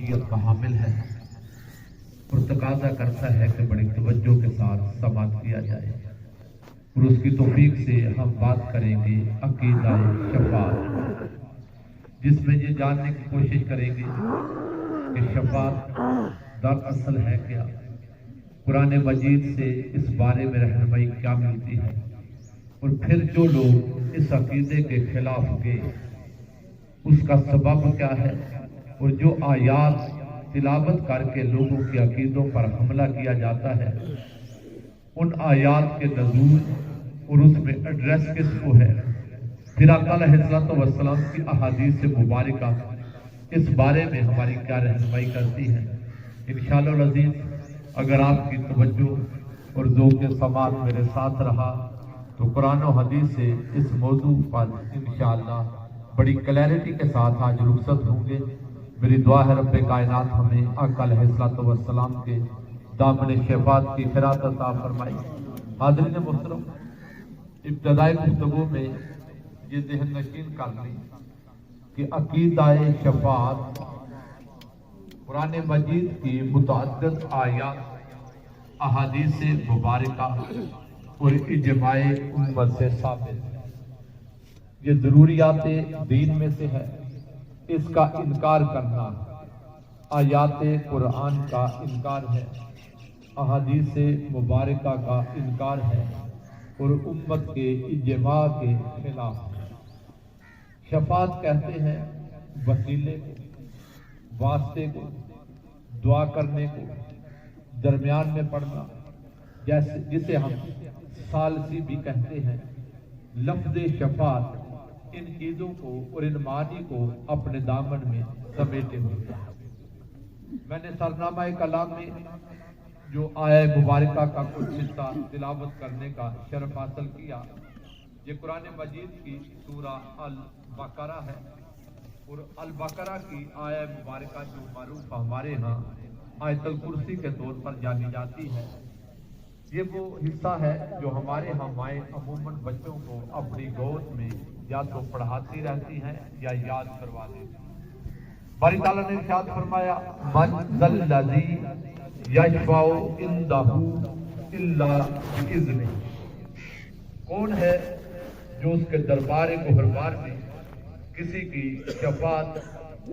اہمیت کا حامل ہے اور تقاضا کرتا ہے کہ بڑی توجہ کے ساتھ سماعت کیا جائے، اور اس کی توفیق سے ہم بات کریں گے عقیدہ شفاعت، جس میں یہ جاننے کی کوشش کریں گے کہ شفاعت دراصل ہے کیا، قرآن مجید سے اس بارے میں رہنمائی کیا ملتی ہے، اور پھر جو لوگ اس عقیدے کے خلاف گئے اس کا سبب کیا ہے، اور جو آیات تلاوت کر کے لوگوں کے عقیدوں پر حملہ کیا جاتا ہے ان آیات کے نزول اور اس میں ایڈریس کس کو ہے، پھر آقا علیہ الصلوۃ والسلام کی احادیث مبارکہ اس بارے میں ہماری کیا رہنمائی کرتی ہے۔ انشاءاللہ العزیز اگر آپ کی توجہ اور ذوق سماعت میرے ساتھ رہا تو قرآن و حدیث سے اس موضوع پر انشاءاللہ بڑی کلیئرٹی کے ساتھ آج رخصت ہوں گے۔ میری دعا ہے رب کائنات ہمیں آقا علیہ الصلوۃ والسلام کے دامن شفاعت کی خیرات عطا فرمائی۔ حاضرین محترم، ابتدائی گفتگو میں یہ ذہن نشین کر لیں کہ عقیدہ شفاعت قرآن مجید کی متعدد آیات، احادیث مبارکہ اور اجماع امت سے ثابت ہے۔ یہ ضروریات دین میں سے ہے، اس کا انکار کرنا آیات قرآن کا انکار ہے، احادیث مبارکہ کا انکار ہے اور امت کے اجماع کے خلاف ہے۔ شفاعت کہتے ہیں وسیلے کو، واسطے کو، دعا کرنے کو، درمیان میں پڑھنا، جسے ہم ثالثی بھی کہتے ہیں۔ لفظ شفاعت ان چیزوں کو اور ان معنی کو اپنے دامن میں سمیٹے ہوئے ہیں۔ میں نے سرنامہ کلام میں جو آیہ مبارکہ کا کچھ حصہ تلاوت کرنے کا شرف حاصل کیا، یہ قرآن مجید کی سورہ البقرہ ہے، اور البقرہ کی آیہ مبارکہ جو معروف ہمارے ہاں آیت الکرسی کے طور پر جانی جاتی ہے، یہ وہ حصہ ہے جو ہمارے ہاں مائیں عموماً بچوں کو اپنی گود میں یا تو پڑھاتی رہتی ہیں یا یاد کروا دیتی ہیں۔ باری تعالیٰ نے ارشاد فرمایا من ذا الذی یشفع عندہ الا بإذنہ، کون ہے جو اس کے دربار گہربار میں کسی کی شفاعت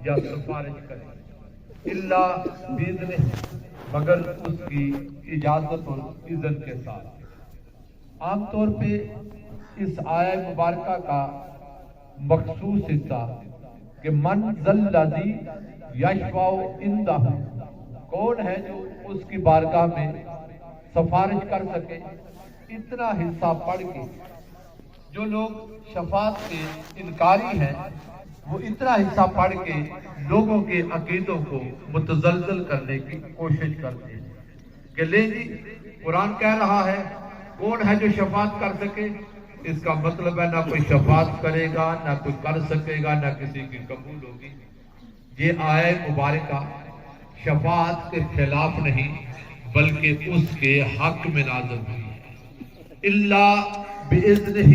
یا سفارش کرے، الا بإذنہ، مگر اس کی اجازت اور اذن کے ساتھ۔ عام طور پہ اس آیہ مبارکہ کا مخصوص حصہ کہ من ذا الذی یشفع عندہ، کون ہے جو اس کی بارگاہ میں سفارش کر سکے، اتنا حصہ پڑھ کے جو لوگ شفاعت کے انکاری ہیں وہ اتنا حصہ پڑھ کے لوگوں کے عقیدوں کو متزلزل کرنے کی کوشش کرتے ہیں کہ لے جی قرآن کہہ رہا ہے کون ہے جو شفاعت کر سکے، اس کا مطلب ہے نہ کوئی شفاعت کرے گا، نہ کوئی کر سکے گا، نہ کسی کی قبول ہوگی۔ یہ آیہ مبارکہ شفاعت کے خلاف نہیں بلکہ اس کے حق میں نازل ہوئی ہے۔ اللہ بإذنہ،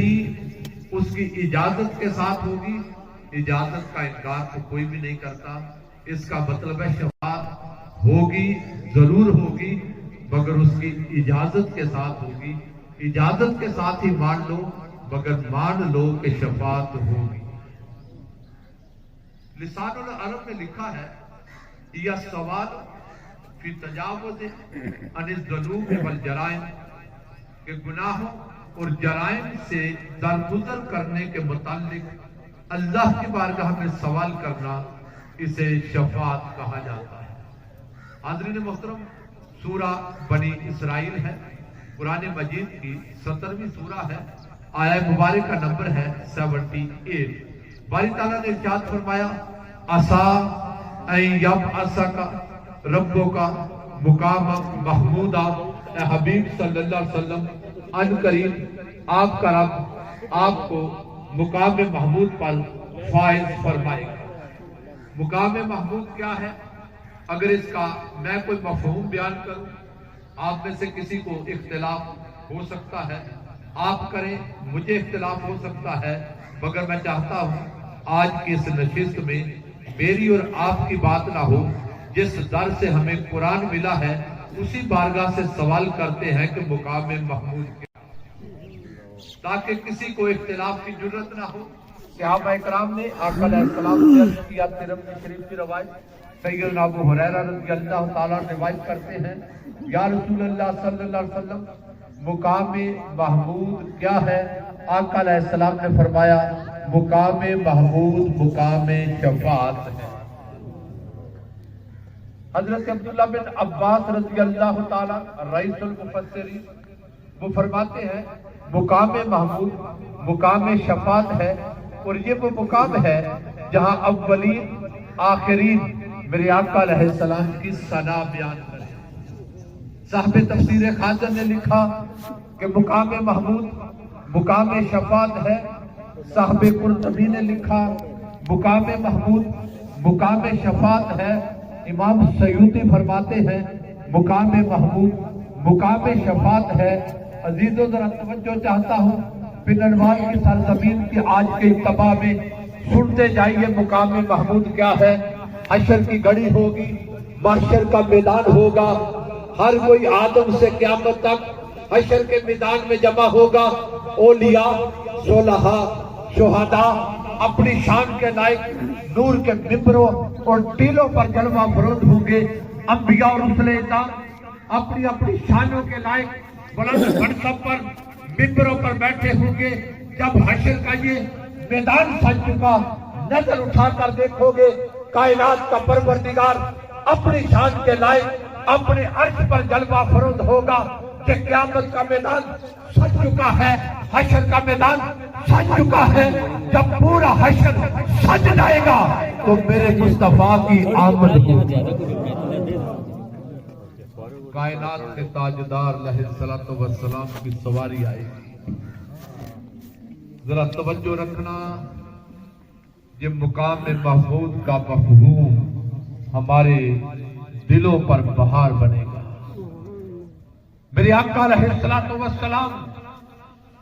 اس کی اجازت کے ساتھ ہوگی، اجازت کا انکار تو کوئی بھی نہیں کرتا۔ اس کا مطلب ہے شفاعت ہوگی، ضرور ہوگی، مگر اس کی اجازت کے ساتھ ہوگی۔ اجازت کے ساتھ ہی مان لو، مگر مان لو کہ شفاعت ہوگی۔ لسان العرب میں لکھا ہے یہ سوال فی تجاوز عن الذنوب والجرائم، کہ گناہوں اور جرائم سے درگزر کرنے کے متعلق اللہ کی بارگاہ میں سوال کرنا، اسے شفاعت کہا جاتا ہے۔ حاضرین محترم، سورہ بنی اسرائیل ہے، قرآن مجید کی 17ویں سورہ ہے، آیہ مبارکہ نمبر ہے 78۔ باری تعالیٰ نے ارشاد فرمایا عَسَىٰ أَن يَبْعَثَكَ رَبُّكَ مُقَامًا مَحْمُودًا، اے حبیب صلی اللہ علیہ وسلم، ان قریب آپ کا رب آپ کو مقام محمود پر فائز فرمائے گا۔ مقام محمود کیا ہے؟ اگر اس کا میں کوئی مفہوم بیان کروں، آپ میں سے کسی کو اختلاف ہو سکتا ہے، آپ کریں، مجھے اختلاف ہو سکتا ہے، مگر میں چاہتا ہوں آج کی اس نشست میں میری اور آپ کی بات نہ ہو، جس در سے ہمیں قرآن ملا ہے اسی بارگاہ سے سوال کرتے ہیں کہ مقام محمود کیا، تاکہ کسی کو اختلاف کی جرت نہ ہو۔ صحابہ اکرام نے آقا علیہ السلام سے عرض کیا، ترمذی شریف کی روایت سیدنا ابو ہریرہ رضی اللہ تعالیٰ روایت کرتے ہیں، یا رسول اللہ صلی اللہ علیہ وسلم مقام محمود کیا ہے؟ آقا علیہ السلام نے فرمایا مقام محمود مقام شفاعت ہے۔ حضرت عبداللہ بن عباس رضی اللہ تعالیٰ رئیس المفسرین وہ فرماتے ہیں مقام محمود مقام شفاعت ہے، اور یہ وہ مقام ہے جہاں اولین آخرین میرے آقا علیہ السلام کی ثنا بیان کرے۔ صاحب تفسیر خازن نے لکھا کہ مقام محمود مقام شفاعت ہے، صاحب قرطبی نے لکھا مقام محمود مقام شفاعت ہے، امام سیوطی فرماتے ہیں مقام محمود مقام شفاعت ہے۔ عزیزو ذرا توجہ چاہتا ہوں، پنڈوال کی سرزمین کی آج کے اتباع میں سنتے جائیے مقام محمود کیا ہے۔ حشر کی گھڑی ہوگی، محشر کا میدان ہوگا، ہر کوئی آدم سے قیامت تک حشر کے میدان میں جمع ہوگا۔ اولیاء، صلحاء، شہداء اپنی شان کے لائق نور کے ممبروں اور ٹیلوں پر جلوہ افروز ہوں گے۔ انبیاء اور رسل اعظام اپنی اپنی شانوں کے لائق بلند منصب پر ممبروں پر بیٹھے ہوں گے۔ جب حشر کا یہ میدان سج چکا، نظر اٹھا کر دیکھو گے کائنات کا پروردگار اپنی شان کے لائق اپنے عرش پر جلوہ افروز ہوگا کہ قیامت کا میدان سج چکا ہے، حشر کا میدان سج چکا ہے۔ جب پورا حشر سج جائے گا تو میرے مصطفیٰ کی آمد ہوگی۔ کائنات کے تاجدار علیہ الصلوۃ والسلام کی سواری آئے گی۔ ذرا توجہ رکھنا، یہ مقام محمود کا مفہوم ہمارے دلوں پر بہار بنے گا۔ میرے آقا علیہ الصلوۃ والسلام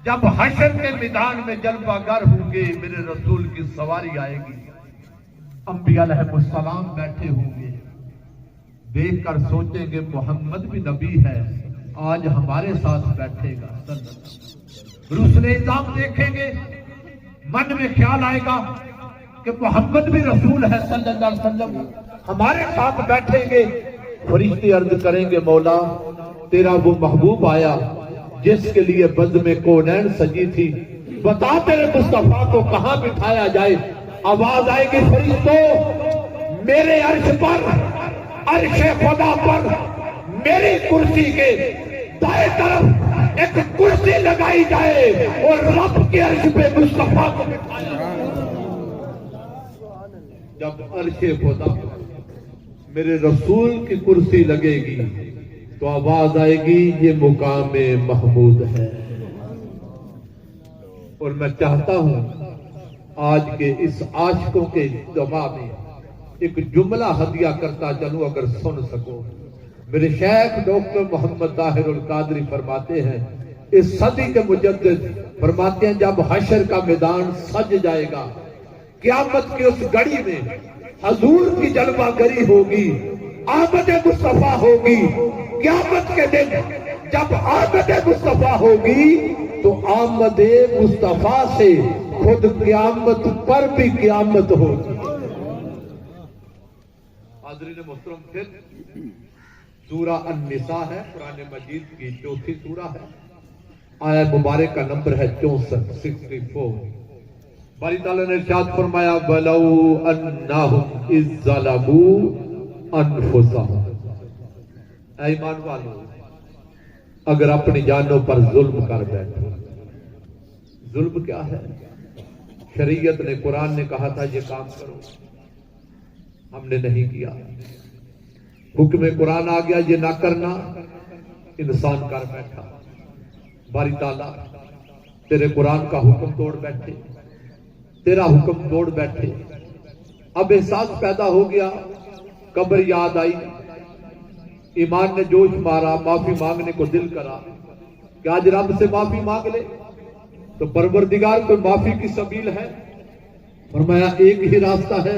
جب حشر کے میدان میں جلوہ گر ہوں گے، میرے رسول کی سواری آئے گی، انبیاء علیہ السلام بیٹھے ہوں گے، دیکھ کر سوچیں گے محمد بھی نبی ہے، آج ہمارے ساتھ بیٹھے گا۔ رسل اعظام دیکھیں گے، من میں خیال آئے گا کہ محمد بھی رسول ہے صلی اللہ علیہ وسلم، ہمارے ساتھ بیٹھیں گے۔ فرشتے عرض کریں گے مولا تیرا وہ محبوب آیا جس کے لیے بزم میں کونین سجی تھی، بتا تیرے مصطفیٰ کو کہاں بٹھایا جائے۔ آواز آئے گی فرشتوں میرے عرش پر، عرش خدا پر میری کرسی کے دائیں طرف ایک کرسی لگائی جائے اور رب کے عرش پہ مصطفیٰ کو بٹھایا جائے۔ جب عرش خدا میرے رسول کی کرسی لگے گی تو آواز آئے گی یہ مقام محمود ہے۔ اور میں چاہتا ہوں آج کے اس عاشقوں کے اجتماع میں ایک جملہ ہدیہ کرتا چلوں، اگر سن سکو۔ میرے شیخ ڈاکٹر محمد طاہر القادری فرماتے ہیں، اس صدی کے مجدد فرماتے ہیں جب حشر کا میدان سج جائے گا، قیامت کی اس گھڑی میں حضور کی جلوہ گری ہوگی، آمد مصطفیٰ ہوگی۔ قیامت کے دن جب آمد مصطفیٰ ہوگی تو آمد مصطفیٰ سے خود قیامت پر بھی قیامت ہوگی۔ حاضرین محترم، پھر سورہ النساء ہے، قرآن مجید کی چوتھی سورہ ہے، آیت مبارک کا نمبر ہے 64۔ باری تعالیٰ نے ارشاد فرمایا وَلَوْ أَنَّهُمْ إِذْ ظَلَمُوا أَنفُسَهُمْ، اے ایمان والو اگر اپنی جانوں پر ظلم کر بیٹھو۔ ظلم کیا ہے؟ شریعت نے، قرآن نے کہا تھا یہ کام کرو، ہم نے نہیں کیا، حکم قرآن آ گیا یہ نہ کرنا، انسان کر بیٹھا۔ باری تعالیٰ تیرے قرآن کا حکم توڑ بیٹھے، تیرا حکم توڑ بیٹھے۔ اب احساس پیدا ہو گیا، قبر یاد آئی، ایمان نے جوش مارا، معافی مانگنے کو دل کرا کہ آج رب سے معافی مانگ لے تو پروردگار کو معافی کی سبیل ہے۔ فرمایا ایک ہی راستہ ہے،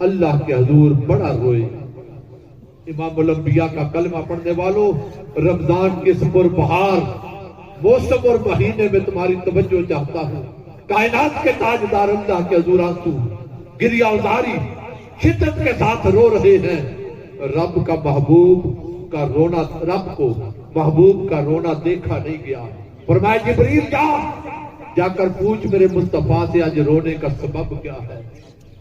اللہ کے حضور بڑا روئے۔ امام الانبیاء کا کلمہ پڑھنے والوں، رمضان کے اس پربہار موسم اور مہینے میں تمہاری توجہ چاہتا ہوں۔ کائنات کے تاجدار اللہ کے حضور آنسو گریہ ازاری شدت کے ساتھ رو رہے ہیں۔ رب کا محبوب کا رونا، رب کو محبوب کا رونا دیکھا نہیں گیا۔ فرمایا جبریل جا کر پوچھ میرے مصطفیٰ سے آج رونے کا سبب کیا ہے۔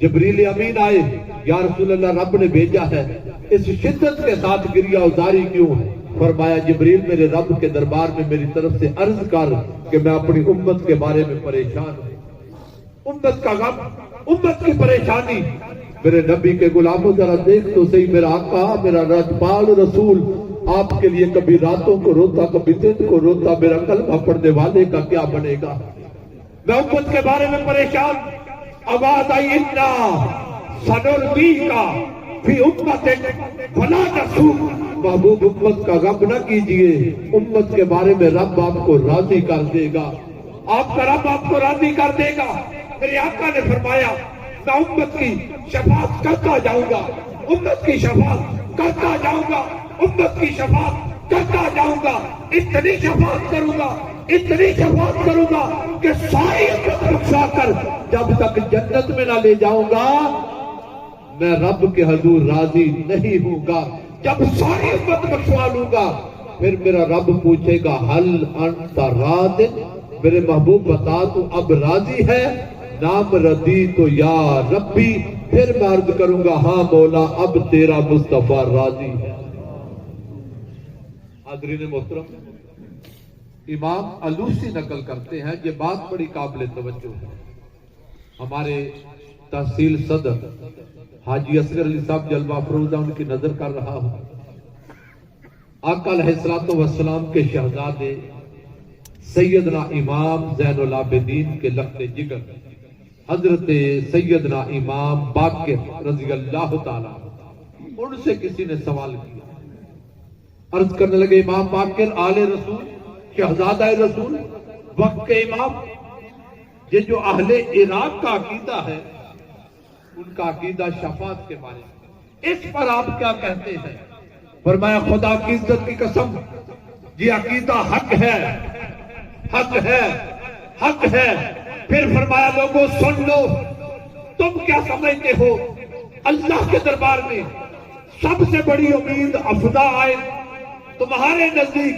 جبریل امین آئے، یا رسول اللہ رب نے بھیجا ہے، اس شدت کے ساتھ گریہ ازاری کیوں ہے؟ فرمایا جبریل میرے رب کے دربار میں میری طرف سے عرض کر کہ میں اپنی امت کے بارے میں پریشان ہوں۔ امت کا غم، امت کی پریشانی۔ میرے نبی کے غلاموں ذرا دیکھ تو صحیح، میرا آقا، میرا راجپال رسول آپ کے لیے کبھی راتوں کو روتا، کبھی دن کو روتا، میرا کلمہ پڑھنے والے کا کیا بنے گا؟ میں امت کے بارے میں پریشان۔ آواز آئی اتنا سنردیکا فی امت فلا تسوء، محبوب امت کا غم نہ کیجئے، امت کے بارے میں رب آپ کو راضی کر دے گا، آپ کا رب آپ کو راضی کر دے گا۔ میرے آقا نے فرمایا میں امت کی شفاعت کرتا جاؤں گا، امت کی شفاعت کرتا جاؤں گا، امت کی شفاعت کرتا جاؤں گا، اتنی شفاعت کروں گا، اتنی شفاعت کروں گا کہ ساری امت بخشا کر جب تک جنت میں نہ لے جاؤں گا میں رب کے حضور راضی نہیں ہوں گا۔ جب ساری امت بخشوا لوں گا پھر میرا رب پوچھے گا حل انت راض، میرے محبوب بتا تو اب راضی ہے؟ نام ردی تو یا ربی، پھر میں عرض کروں گا ہاں مولا اب تیرا مصطفیٰ راضی ہے۔ حاضرین محترم، امام علوسی نقل کرتے ہیں، یہ بات بڑی قابل توجہ ہے۔ ہمارے تحصیل صدر حاجی اصغر علی صاحب جلوہ افروزہ ان کی نظر کر رہا ہوں۔ آقا علیہ الصلوۃ والسلام کے شہزادے سیدنا امام زین العابدین کے لخت جگر حضرت سیدنا امام باقر رضی اللہ تعالیٰ، ان سے کسی نے سوال کیا، عرض کرنے لگے امام باقر آل رسول، شہزادہ رسول، وقت کے امام، یہ جو اہل عراق کا عقیدہ ہے ان کا عقیدہ شفاعت کے بارے میں، اس پر آپ کیا کہتے ہیں؟ فرمایا خدا کی عزت کی قسم یہ عقیدہ حق ہے، حق ہے، حق ہے۔ پھر فرمایا لوگوں سن لو، تم کیا سمجھتے ہو اللہ کے دربار میں سب سے بڑی امید افزا آئے تمہارے نزدیک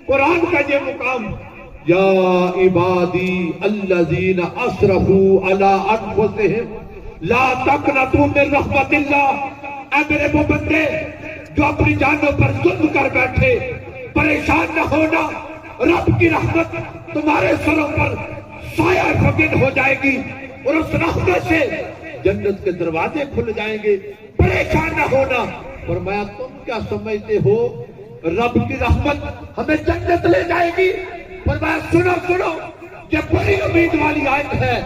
قرآن کا یہ مقام، یا عبادی الذین اسرفوا علی انفسہم لا تقنطوا من رحمت اللہ، اے میرے وہ بندے جو اپنی جانوں پر ظلم کر بیٹھے، پریشان نہ ہونا، رب کی رحمت تمہارے سروں پر سایہ فقید ہو جائے گی اور اس رحمت سے جنت کے دروازے کھل جائیں گے، پریشان نہ ہونا۔ فرمایا تم کیا سمجھتے ہو رب کی رحمت ہمیں جنت لے جائے گی؟ فرمایا سنو سنو، یہ بڑی امید والی آیت ہے،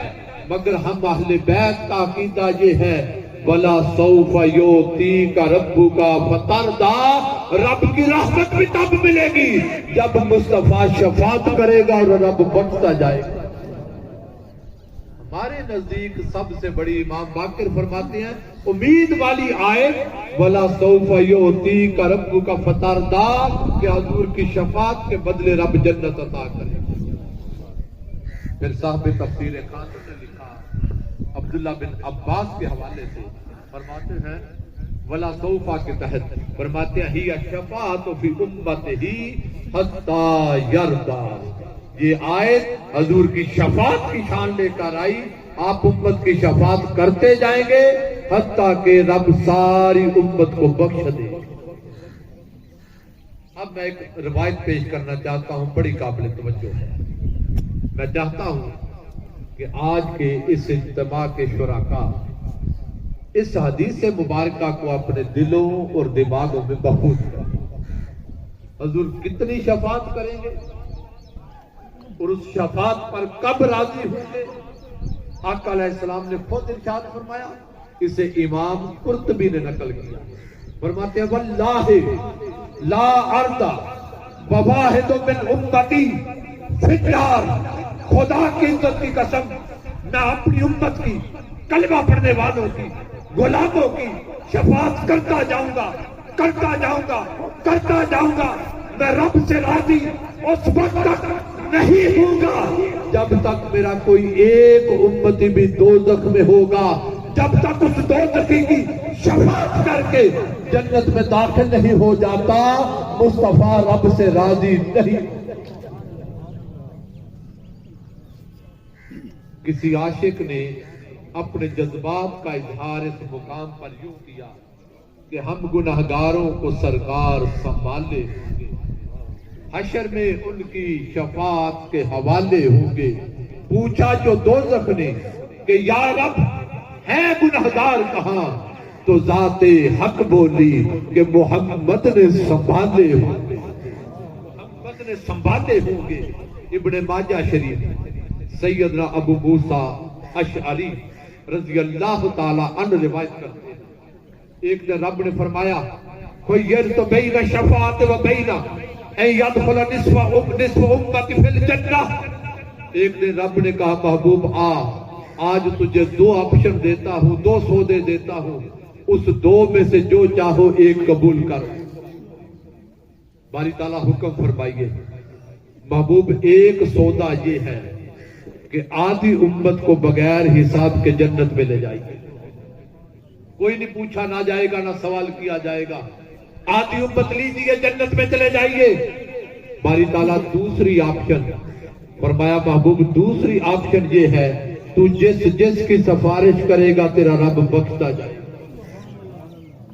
مگر ہم اہل بیت کا عقیدہ یہ ہے وَلَا سَوْفَ يُؤْتِيكَ رَبُّكَ فَتَرْضَىٰ، رب کی رحمت بھی تب ملے گی جب مصطفیٰ شفاعت کرے گا اور رب بخشتا جائے گا۔ ہمارے نزدیک سب سے بڑی امام باقر فرماتے ہیں امید والی آیت وَلَا سَوْفَ يُؤْتِيكَ رَبُّكَ فَتَرْضَىٰ، کہ حضور کی شفاعت کے بدلے رب جنت عطا کرے گا۔ پھر صاحب تفسیر خانہ نے لکھا عبداللہ بن عباس کے حوالے سے، فرماتے ہیں ولا سوفا کے تحت فرماتے ہیں ہی الشفاعت فی امتہ حتی یرضا، یہ آیت حضور کی شفاعت کی شان لے کر آئی، آپ امت کی شفاعت کرتے جائیں گے حتیٰ کہ رب ساری امت کو بخش دے۔ اب میں ایک روایت پیش کرنا چاہتا ہوں، بڑی قابل توجہ ہے۔ میں چاہتا ہوں کہ آج کے اس اجتماع کے شرکاء اس حدیث مبارکہ کو اپنے دلوں اور دماغوں میں محفوظ کریں۔ حضور کتنی شفاعت کریں گے اور اس شفاعت پر کب راضی ہوں گے؟ آقا علیہ السلام نے خود ارشاد فرمایا، اسے امام قرطبی نے نقل کیا، فرماتے ہیں واللہ لا ارضى وواحد من امتی فی النار، خدا کی عزت کی قسم، نہ اپنی امت کی کلمہ پڑھنے والوں کی، غلاموں کی شفاعت کرتا جاؤں گا، کرتا جاؤں گا، کرتا جاؤں گا۔ میں رب سے راضی اس وقت تک نہیں ہوں گا جب تک میرا کوئی ایک امتی بھی دوزخ میں ہوگا، جب تک اس دوزخی کی شفاعت کر کے جنت میں داخل نہیں ہو جاتا، مصطفیٰ رب سے راضی نہیں۔ کسی عاشق نے اپنے جذبات کا اظہار اس مقام پر یوں کیا کہ ہم گناہگاروں کو سرکار سنبھالے ہوں گے، حشر میں ان کی شفاعت کے حوالے ہوں گے۔ پوچھا جو دوزخ نے کہ یا رب ہے گناہگار کہاں، تو ذات حق بولی کہ محمد نے سنبھالے ہوں گے، محمد نے سنبھالے ہوں گے۔ ابن ماجہ شریف سیدنا ابو موسیٰ اشعری رضی اللہ تعالی عنہ روایت کرتے ہیں، ایک دن رب نے فرمایا خیرت بین شفاعت و بین ان یدخل نصف امتی فی الجنہ۔ ایک دن رب نے کہا محبوب آج تجھے دو آپشن دیتا ہوں، دو سودے دیتا ہوں، اس دو میں سے جو چاہو ایک قبول کر۔ باری تعالیٰ حکم فرمائیے محبوب ایک سودا یہ ہے کہ آدھی امت کو بغیر حساب کے جنت میں لے جائے گی، کوئی نہیں پوچھا نہ جائے گا، نہ سوال کیا جائے گا، آدھی امت لیجیے جنت میں چلے جائیے۔ باری تعالیٰ دوسری آپشن فرمایا محبوب دوسری آپشن یہ ہے تو جس جس کی سفارش کرے گا تیرا رب بخشتا جائے گا،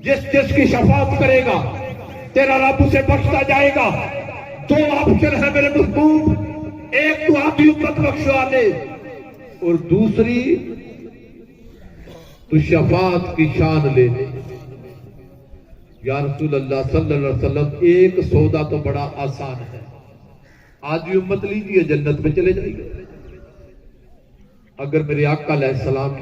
جس جس کی شفاعت کرے گا تیرا رب اسے بخشتا جائے گا۔ دو آپشن ہے میرے محبوب، ایک تو آدھی امت بخشوا لے اور دوسری تو شفاعت کی شان لے لے۔ یا رسول اللہ صلی اللہ علیہ وسلم ایک سودا تو بڑا آسان ہے، آدھی امت لیجیے جنت میں چلے جائیے۔ اگر میرے آقا علیہ السلام